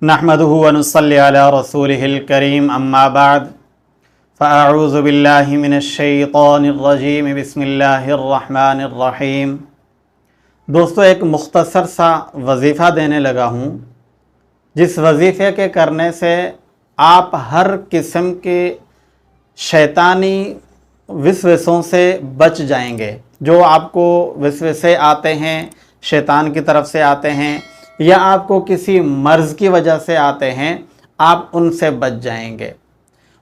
नहमदुहु व नुसल्ली अला रसूलिहिल करीम अम्मा बाद फ़अऊज़ु बिल्लाहि मिनश्शैतानिर रजीम बिस्मिल्लाहिर रहमानिर रहीम। दोस्तों, एक मुख्तसर सा वजीफ़ा देने लगा हूँ, जिस वजीफ़े के करने से आप हर किस्म के शैतानी विसवसों से बच जाएंगे। जो आपको विसवसे आते हैं, शैतान की तरफ से आते हैं या आपको किसी मर्ज़ की वजह से आते हैं, आप उनसे बच जाएंगे।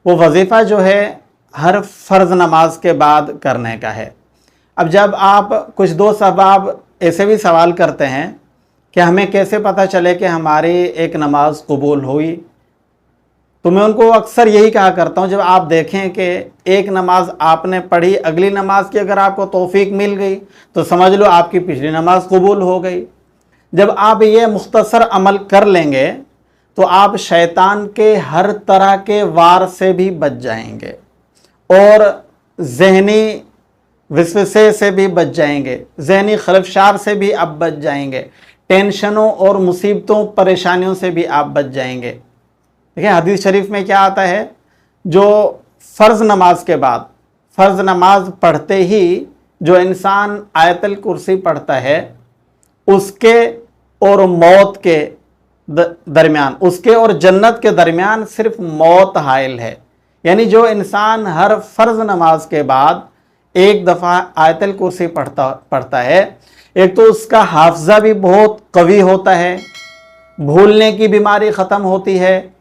वो वजीफ़ा जो है हर फ़र्ज़ नमाज के बाद करने का है। अब जब आप कुछ दोस्त अहबाब ऐसे भी सवाल करते हैं कि हमें कैसे पता चले कि हमारी एक नमाज कबूल हुई, तो मैं उनको अक्सर यही कहा करता हूँ, जब आप देखें कि एक नमाज आपने पढ़ी, अगली नमाज की अगर आपको तौफीक मिल गई तो समझ लो आपकी पिछली नमाज कबूल हो गई। जब आप ये मुख्तसर अमल कर लेंगे तो आप शैतान के हर तरह के वार से भी बच जाएंगे और ज़हनी विसवसे से भी बच जाएंगे, ज़हनी खलफशार से भी आप बच जाएंगे, टेंशनों और मुसीबतों परेशानियों से भी आप बच जाएंगे। देखिए हदीस शरीफ में क्या आता है, जो फ़र्ज़ नमाज के बाद, फ़र्ज़ नमाज पढ़ते ही जो इंसान आयतल कुर्सी पढ़ता है, उसके और मौत के दरमियान, उसके और जन्नत के दरमियान सिर्फ मौत हाइल है। यानी जो इंसान हर फ़र्ज़ नमाज के बाद एक दफ़ा आयतल कुर्सी पढ़ता है, एक तो उसका हाफ़ज़ा भी बहुत कवी होता है, भूलने की बीमारी ख़त्म होती है,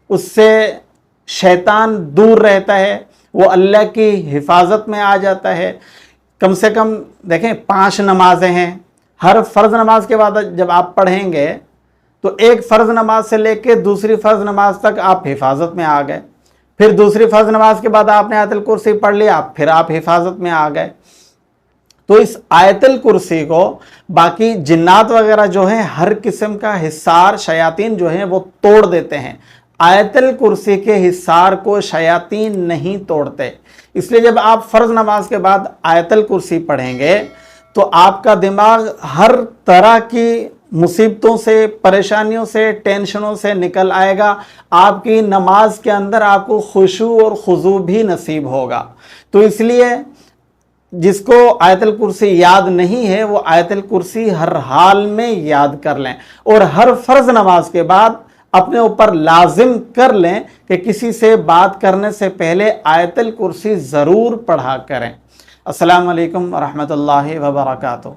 उससे शैतान दूर रहता है, वो अल्लाह की हिफाजत में आ जाता है। कम से कम देखें 5 नमाज़ें हैं, हर फ़र्ज़ नमाज के बाद जब आप पढ़ेंगे तो एक फ़र्ज़ नमाज से लेके दूसरी फ़र्ज़ नमाज तक आप हिफाजत में आ गए, फिर दूसरी फ़र्ज़ नमाज के बाद आपने आयतल कुर्सी पढ़ लिया, फिर आप हिफाजत में आ गए। तो इस आयतल कुर्सी को बाकी जिन्नात वगैरह जो हैं, हर किस्म का हिस्सार शयातीन जो हैं वो तोड़ देते हैं। आयतल कुर्सी के हिस्सार को शयातीन नहीं तोड़ते। इसलिए जब आप फ़र्ज़ नमाज के बाद आयतल कुर्सी पढ़ेंगे तो आपका दिमाग हर तरह की मुसीबतों से, परेशानियों से, टेंशनों से निकल आएगा। आपकी नमाज के अंदर आपको खुशू और खुजू भी नसीब होगा। तो इसलिए जिसको आयतल कुर्सी याद नहीं है, वो आयतल कुर्सी हर हाल में याद कर लें और हर फ़र्ज़ नमाज के बाद अपने ऊपर लाजिम कर लें कि किसी से बात करने से पहले आयतल कुर्सी ज़रूर पढ़ा करें। अस्सलामु अलैकुम व रहमतुल्लाहि व बरकातुहू।